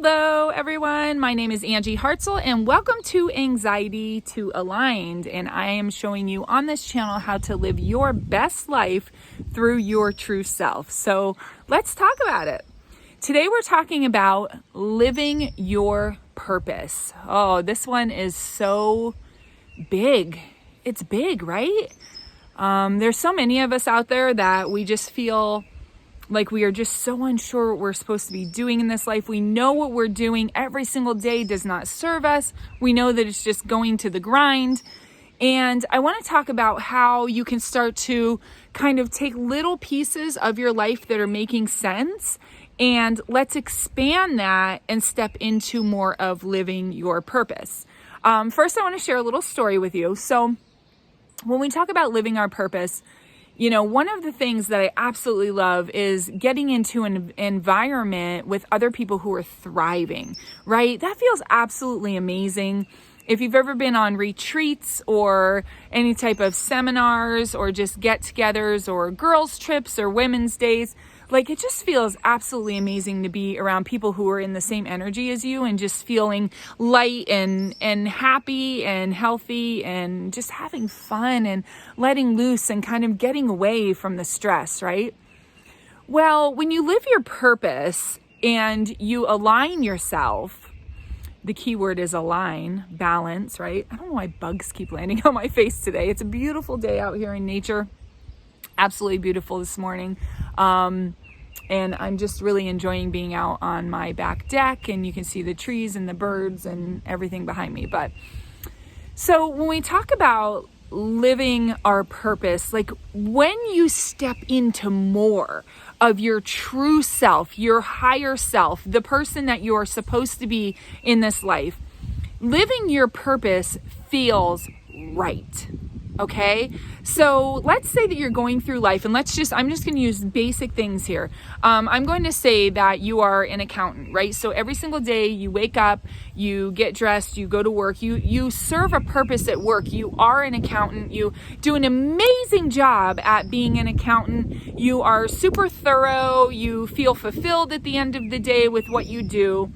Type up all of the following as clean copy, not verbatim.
Hello, everyone. My name is Angie Hartzell, and welcome to Anxiety to Aligned. And I am showing you on this channel how to live your best life through your true self. So let's talk about it. Today, we're talking about living your purpose. Oh, this one is so big. It's big, right? There's so many of us out there that we just feel like we are just so unsure what we're supposed to be doing in this life. We know what we're doing every single day does not serve us. We know that it's just going to the grind. And I want to talk about how you can start to kind of take little pieces of your life that are making sense, and let's expand that and step into more of living your purpose. First, I want to share a little story with you. So when we talk about living our purpose, you know, one of the things that I absolutely love is getting into an environment with other people who are thriving, right? That feels absolutely amazing. If you've ever been on retreats or any type of seminars or just get-togethers or girls' trips or women's days, like it just feels absolutely amazing to be around people who are in the same energy as you and just feeling light and happy and healthy and just having fun and letting loose and kind of getting away from the stress, right? Well, when you live your purpose and you align yourself, the key word is align, balance, right? I don't know why bugs keep landing on my face today. It's a beautiful day out here in nature. Absolutely beautiful this morning. And I'm just really enjoying being out on my back deck, and you can see the trees and the birds and everything behind me. But so when we talk about living our purpose, like when you step into more of your true self, your higher self, the person that you are supposed to be in this life, living your purpose feels right. Okay, so let's say that you're going through life, and I'm just going to use basic things here. I'm going to say that you are an accountant, right? So every single day you wake up, you get dressed, you go to work, you serve a purpose at work. You are an accountant. You do an amazing job at being an accountant. You are super thorough. You feel fulfilled at the end of the day with what you do.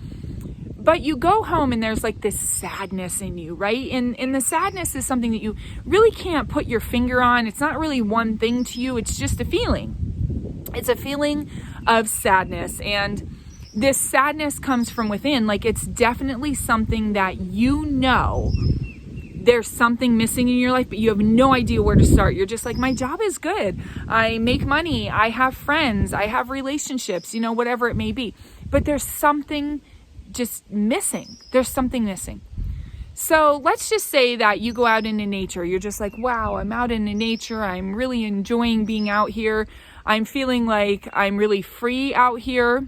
But you go home and there's like this sadness in you, right? And the sadness is something that you really can't put your finger on. It's not really one thing to you. It's just a feeling. It's a feeling of sadness. And this sadness comes from within. Like it's definitely something that you know there's something missing in your life, but you have no idea where to start. You're just like, my job is good. I make money. I have friends. I have relationships, you know, whatever it may be. But there's something just missing. There's something missing. So let's just say that you go out into nature. You're just like, wow, I'm out into nature. I'm really enjoying being out here. I'm feeling like I'm really free out here.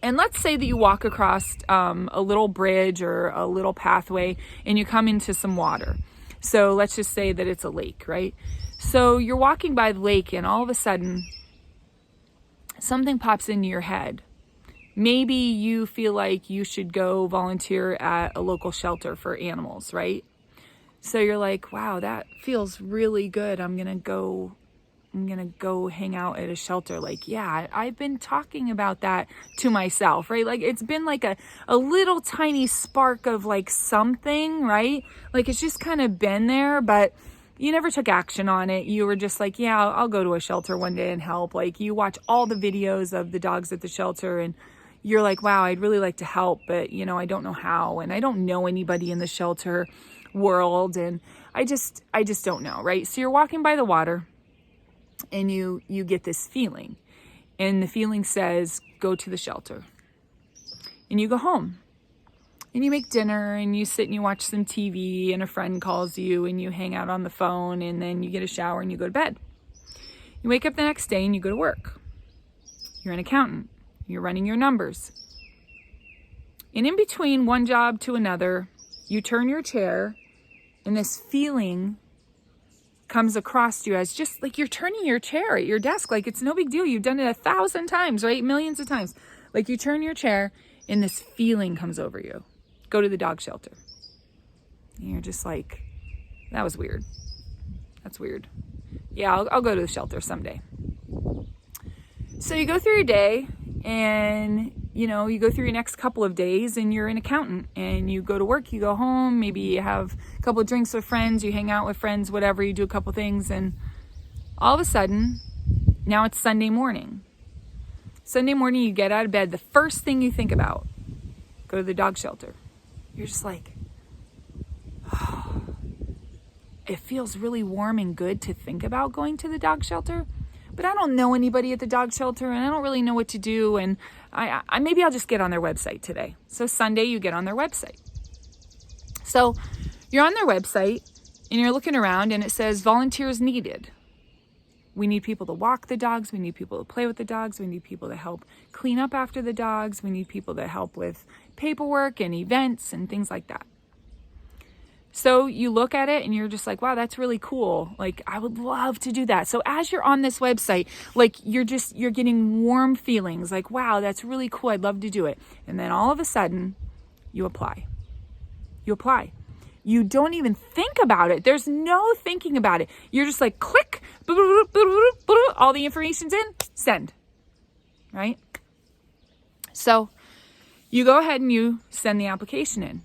And let's say that you walk across a little bridge or a little pathway and you come into some water. So let's just say that it's a lake, right? So you're walking by the lake and all of a sudden something pops into your head. Maybe you feel like you should go volunteer at a local shelter for animals, right? So you're like, wow, that feels really good. I'm going to go hang out at a shelter. Like, yeah, I've been talking about that to myself, right? Like it's been like a little tiny spark of like something, right? Like it's just kind of been there, but you never took action on it. You were just like, yeah, I'll go to a shelter one day and help. Like you watch all the videos of the dogs at the shelter and you're like, wow, I'd really like to help, but you know, I don't know how, and I don't know anybody in the shelter world, and I just don't know, right? So you're walking by the water and you get this feeling, and the feeling says, go to the shelter. And you go home and you make dinner and you sit and you watch some TV and a friend calls you and you hang out on the phone and then you get a shower and you go to bed. You wake up the next day and you go to work. You're an accountant. You're running your numbers. And in between one job to another, you turn your chair and this feeling comes across you as just like you're turning your chair at your desk. Like it's no big deal. You've done it 1,000 times, right? Millions of times. Like you turn your chair and this feeling comes over you. Go to the dog shelter. And you're just like, that was weird. That's weird. Yeah, I'll go to the shelter someday. So you go through your day, and you go through your next couple of days, and you're an accountant, and you go to work, you go home, maybe you have a couple of drinks with friends, you hang out with friends, whatever, you do a couple things, and all of a sudden, now it's Sunday morning. Sunday morning, you get out of bed, the first thing you think about, go to the dog shelter. You're just like, oh, it feels really warm and good to think about going to the dog shelter, but I don't know anybody at the dog shelter, and I don't really know what to do, and I maybe I'll just get on their website today. So Sunday, you get on their website. So you're on their website, and you're looking around, and it says volunteers needed. We need people to walk the dogs. We need people to play with the dogs. We need people to help clean up after the dogs. We need people to help with paperwork and events and things like that. So you look at it and you're just like, wow, that's really cool. Like, I would love to do that. So as you're on this website, like you're getting warm feelings like, wow, that's really cool. I'd love to do it. And then all of a sudden you apply. You apply. You don't even think about it. There's no thinking about it. You're just like, click, all the information's in, send, right? So you go ahead and you send the application in.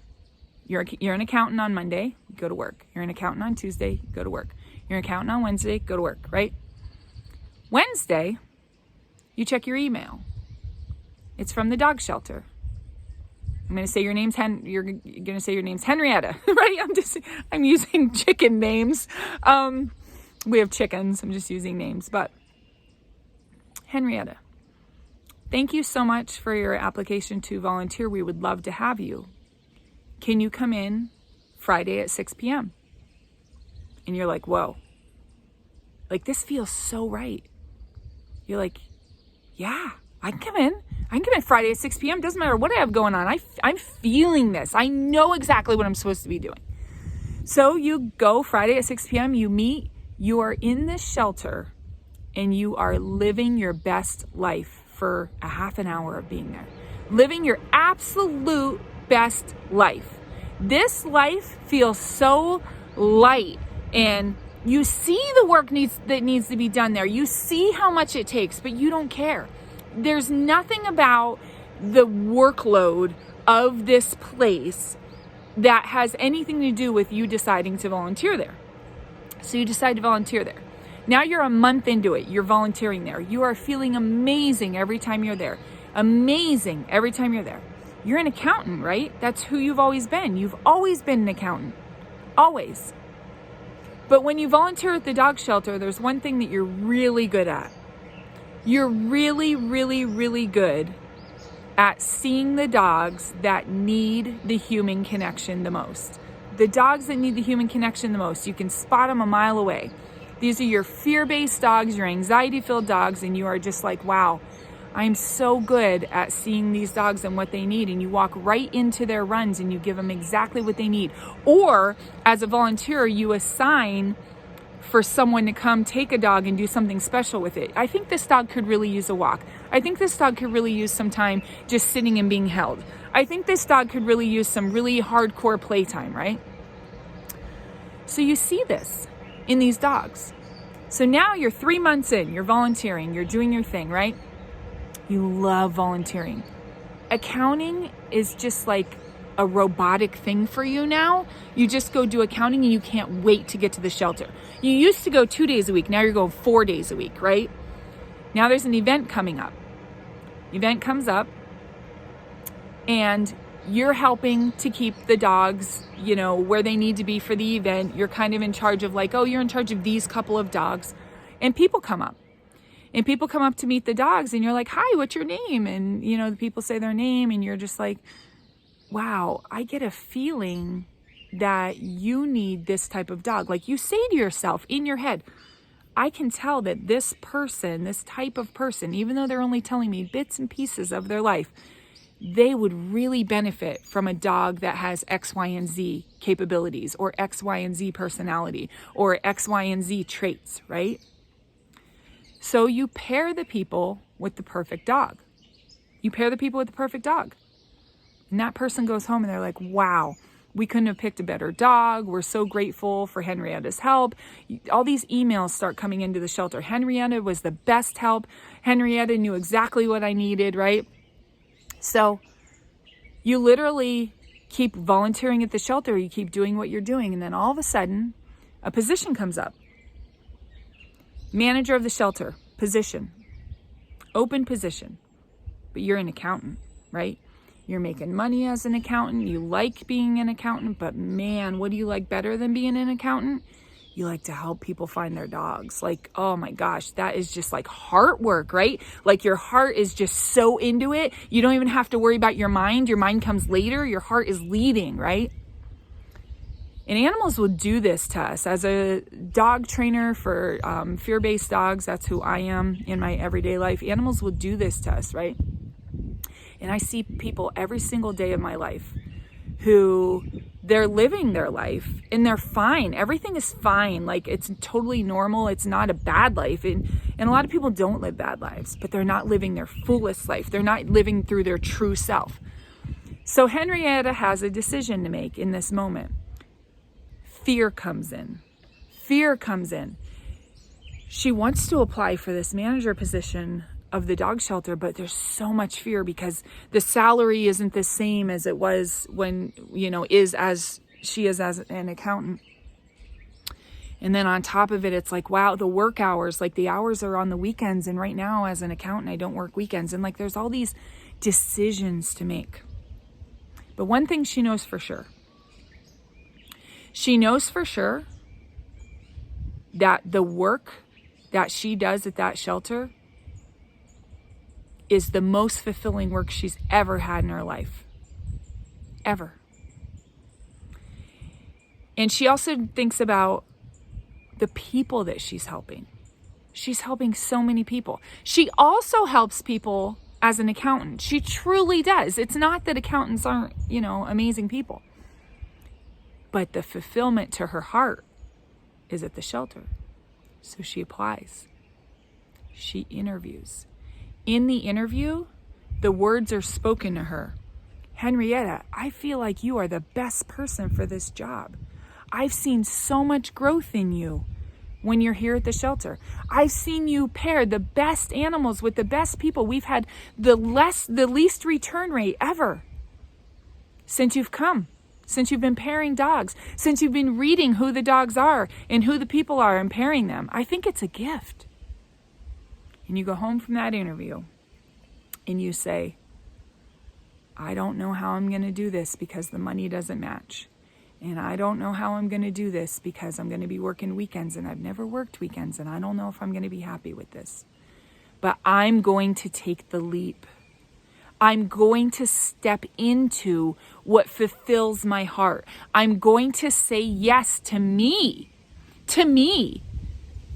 You're an accountant on Monday, go to work. You're an accountant on Tuesday, go to work. You're an accountant on Wednesday, go to work, right? Wednesday, you check your email. It's from the dog shelter. I'm going to say your name's you're going to say your name's Henrietta, right? I'm using chicken names. We have chickens. I'm just using names, but Henrietta, thank you so much for your application to volunteer. We would love to have you. Can you come in Friday at 6 p.m.? And you're like, whoa, like this feels so right. You're like, yeah, I can come in. I can come in Friday at 6 p.m. Doesn't matter what I have going on. I'm feeling this. I know exactly what I'm supposed to be doing. So you go Friday at 6 p.m. You meet. You are in this shelter, and you are living your best life for a half an hour of being there. Living your absolute best life. This life feels so light, and you see the work that needs to be done there. You see how much it takes, but you don't care. There's nothing about the workload of this place that has anything to do with you deciding to volunteer there. So you decide to volunteer there. Now you're a month into it. You're volunteering there. You are feeling amazing every time you're there. Amazing every time you're there. You're an accountant, right? That's who you've always been. You've always been an accountant. Always. But when you volunteer at the dog shelter, there's one thing that you're really good at. You're really, really, really good at seeing the dogs that need the human connection the most. The dogs that need the human connection the most, you can spot them a mile away. These are your fear-based dogs, your anxiety-filled dogs, and you are just like, wow, I'm so good at seeing these dogs and what they need. And you walk right into their runs and you give them exactly what they need. Or as a volunteer, you assign for someone to come take a dog and do something special with it. I think this dog could really use a walk. I think this dog could really use some time just sitting and being held. I think this dog could really use some really hardcore playtime, right? So you see this in these dogs. So now you're 3 months in, you're volunteering, you're doing your thing, right? You love volunteering. Accounting is just like a robotic thing for you now. You just go do accounting and you can't wait to get to the shelter. You used to go 2 days a week. Now you're going 4 days a week, right? Now there's an event coming up. Event comes up and you're helping to keep the dogs, where they need to be for the event. You're kind of in charge of you're in charge of these couple of dogs. And people come up. And people come up to meet the dogs and you're like, hi, what's your name? And, the people say their name and you're just like, wow, I get a feeling that you need this type of dog. Like you say to yourself in your head, I can tell that this person, this type of person, even though they're only telling me bits and pieces of their life, they would really benefit from a dog that has X, Y, and Z capabilities or X, Y, and Z personality or X, Y, and Z traits, right? So you pair the people with the perfect dog. You pair the people with the perfect dog. And that person goes home and they're like, wow, We couldn't have picked a better dog. We're so grateful for Henrietta's help. All these emails start coming into the shelter. Henrietta was the best help. Henrietta knew exactly what I needed, right? So you literally keep volunteering at the shelter. You keep doing what you're doing. And then all of a sudden, a position comes up. Manager of the shelter, position. Open position. But you're an accountant, right? You're making money as an accountant. You like being an accountant, but man, what do you like better than being an accountant? You like to help people find their dogs. Like, oh my gosh, that is just like heart work, right? Like your heart is just so into it. You don't even have to worry about your mind. Your mind comes later. Your heart is leading, right? And animals will do this to us. As a dog trainer for fear-based dogs, that's who I am in my everyday life. Animals will do this to us, right? And I see people every single day of my life who they're living their life and they're fine. Everything is fine. Like it's totally normal. It's not a bad life. And a lot of people don't live bad lives, but they're not living their fullest life. They're not living through their true self. So Henrietta has a decision to make in this moment. Fear comes in. Fear comes in. She wants to apply for this manager position of the dog shelter, but there's so much fear because the salary isn't the same as it was when, as she is as an accountant. And then on top of it, it's like, wow, the work hours, like the hours are on the weekends. And right now as an accountant, I don't work weekends. And like, there's all these decisions to make. But one thing she knows for sure. She knows for sure that the work that she does at that shelter is the most fulfilling work she's ever had in her life. Ever. And she also thinks about the people that she's helping. She's helping so many people. She also helps people as an accountant. She truly does. It's not that accountants aren't, amazing people. But the fulfillment to her heart is at the shelter. So she applies. She interviews. In the interview, the words are spoken to her. Henrietta, I feel like you are the best person for this job. I've seen so much growth in you when you're here at the shelter. I've seen you pair the best animals with the best people. We've had the least return rate ever since you've come, since you've been pairing dogs, since you've been reading who the dogs are and who the people are and pairing them. I think it's a gift. And you go home from that interview and you say, I don't know how I'm going to do this because the money doesn't match. And I don't know how I'm going to do this because I'm going to be working weekends and I've never worked weekends and I don't know if I'm going to be happy with this. But I'm going to take the leap. I'm going to step into what fulfills my heart. I'm going to say yes to me,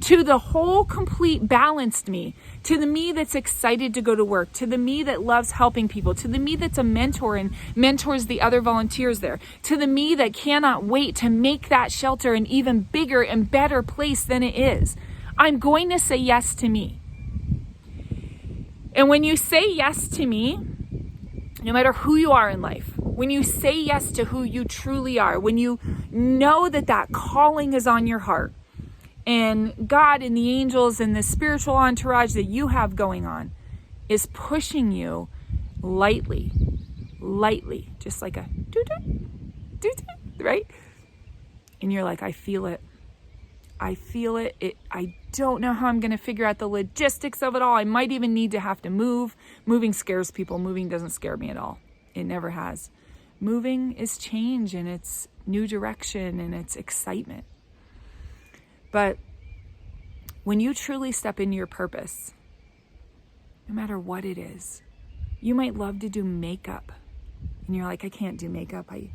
to the whole complete balanced me, to the me that's excited to go to work, to the me that loves helping people, to the me that's a mentor and mentors the other volunteers there, to the me that cannot wait to make that shelter an even bigger and better place than it is. I'm going to say yes to me. And when you say yes to me, no matter who you are in life, when you say yes to who you truly are, when you know that that calling is on your heart, and God and the angels and the spiritual entourage that you have going on is pushing you lightly, just like a doo-doo, right? And you're like, I feel it. I don't know how I'm going to figure out the logistics of it all. I might even need to have to move. Moving scares people. Moving doesn't scare me at all. It never has. Moving is change and it's new direction and it's excitement. But when you truly step into your purpose, no matter what it is, you might love to do makeup. And you're like, I can't do makeup. I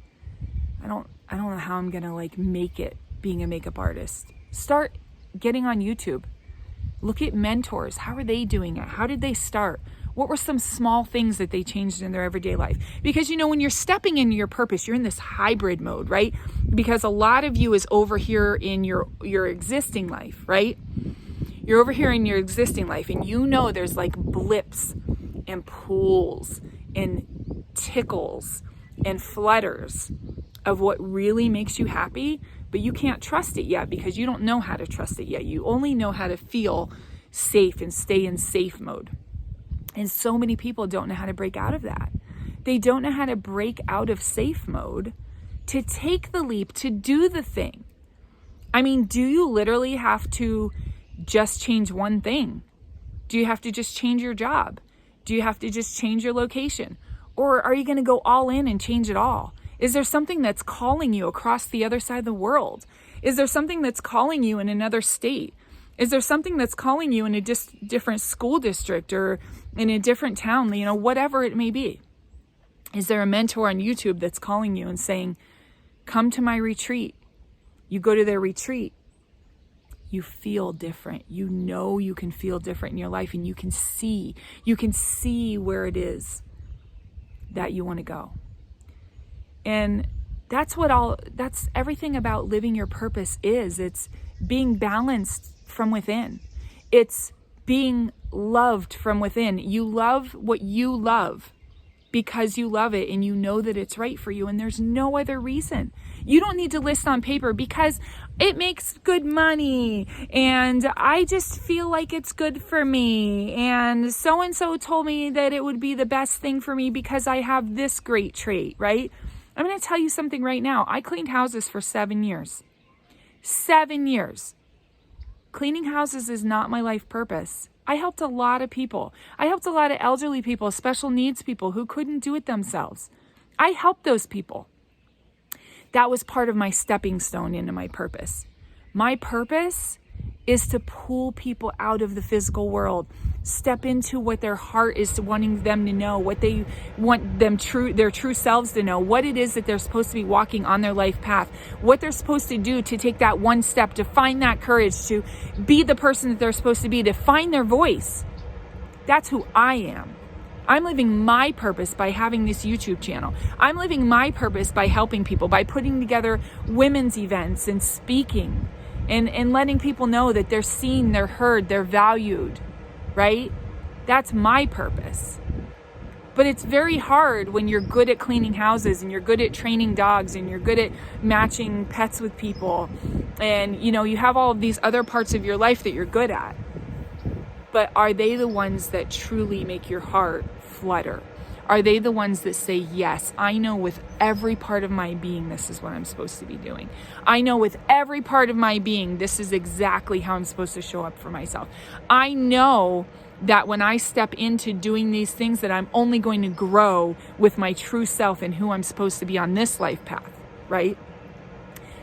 don't know how I'm going to make it being a makeup artist. Start getting on YouTube. Look at mentors. How are they doing it? How did they start? What were some small things that they changed in their everyday life? Because, when you're stepping into your purpose, you're in this hybrid mode, right? Because a lot of you is over here in your existing life, right? You're over here in your existing life and there's blips and pulls and tickles and flutters of what really makes you happy, but you can't trust it yet because you don't know how to trust it yet. You only know how to feel safe and stay in safe mode. And so many people don't know how to break out of that. They don't know how to break out of safe mode to take the leap, to do the thing. I mean, do you literally have to just change one thing? Do you have to just change your job? Do you have to just change your location? Or are you going to go all in and change it all? Is there something that's calling you across the other side of the world? Is there something that's calling you in another state? Is there something that's calling you in a different school district or in a different town, whatever it may be? Is there a mentor on YouTube that's calling you and saying, come to my retreat? You go to their retreat, you feel different. You know you can feel different in your life, and you can see where it is that you want to go. And that's everything about living your purpose is. It's being balanced from within. It's being loved from within. You love what you love because you love it and you know that it's right for you, and there's no other reason. You don't need to list on paper because it makes good money and I just feel like it's good for me, and so told me that it would be the best thing for me because I have this great trait, right? I'm going to tell you something right now. I cleaned houses for 7 years. 7 years. Cleaning houses is not my life purpose. I helped a lot of people. I helped a lot of elderly people, special needs people who couldn't do it themselves. I helped those people. That was part of my stepping stone into my purpose. My purpose is to pull people out of the physical world, step into what their heart is wanting them to know, what they want their true selves to know, what it is that they're supposed to be walking on their life path, what they're supposed to do to take that one step, to find that courage, to be the person that they're supposed to be, to find their voice. That's who I am. I'm living my purpose by having this YouTube channel. I'm living my purpose by helping people, by putting together women's events and speaking and letting people know that they're seen, they're heard, they're valued, right? That's my purpose. But it's very hard when you're good at cleaning houses and you're good at training dogs and you're good at matching pets with people and you have all of these other parts of your life that you're good at. But are they the ones that truly make your heart flutter? Are they the ones that say, yes, I know with every part of my being, this is what I'm supposed to be doing. I know with every part of my being, this is exactly how I'm supposed to show up for myself. I know that when I step into doing these things, that I'm only going to grow with my true self and who I'm supposed to be on this life path, right?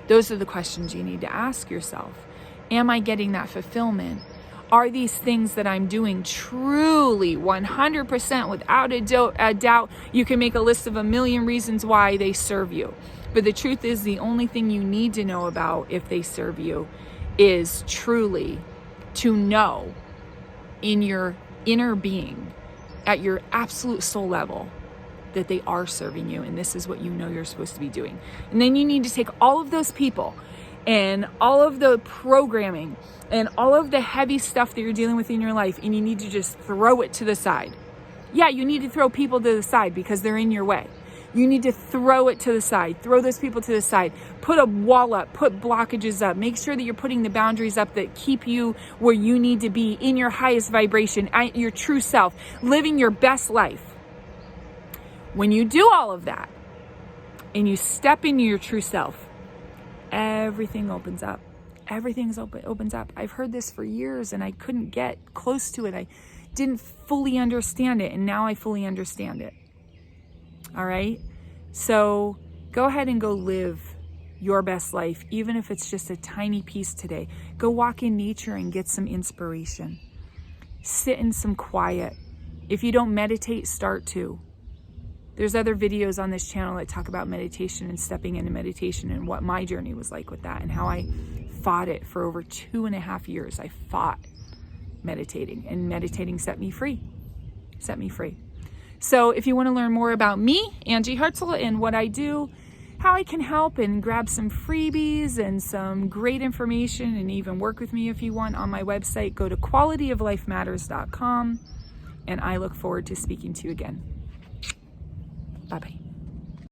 Those are the questions you need to ask yourself. Am I getting that fulfillment? Are these things that I'm doing truly 100% without a doubt? You can make a list of a million reasons why they serve you. But the truth is, the only thing you need to know about if they serve you is truly to know in your inner being, at your absolute soul level, that they are serving you. And this is what you know you're supposed to be doing. And then you need to take all of those people and all of the programming and all of the heavy stuff that you're dealing with in your life, and you need to just throw it to the side. Yeah, you need to throw people to the side because they're in your way. You need to throw it to the side. Throw those people to the side. Put a wall up. Put blockages up. Make sure that you're putting the boundaries up that keep you where you need to be in your highest vibration, at your true self, living your best life. When you do all of that and you step into your true self, everything opens up. Everything opens up. I've heard this for years and I couldn't get close to it. I didn't fully understand it, and now I fully understand it. All right? So go ahead and go live your best life, even if it's just a tiny piece today. Go walk in nature and get some inspiration. Sit in some quiet. If you don't meditate, start to. There's other videos on this channel that talk about meditation and stepping into meditation and what my journey was like with that and how I fought it for over 2.5 years. I fought meditating, and meditating set me free. So if you want to learn more about me, Angie Hartzell, and what I do, how I can help, and grab some freebies and some great information, and even work with me if you want on my website, go to qualityoflifematters.com, and I look forward to speaking to you again. Bye-bye.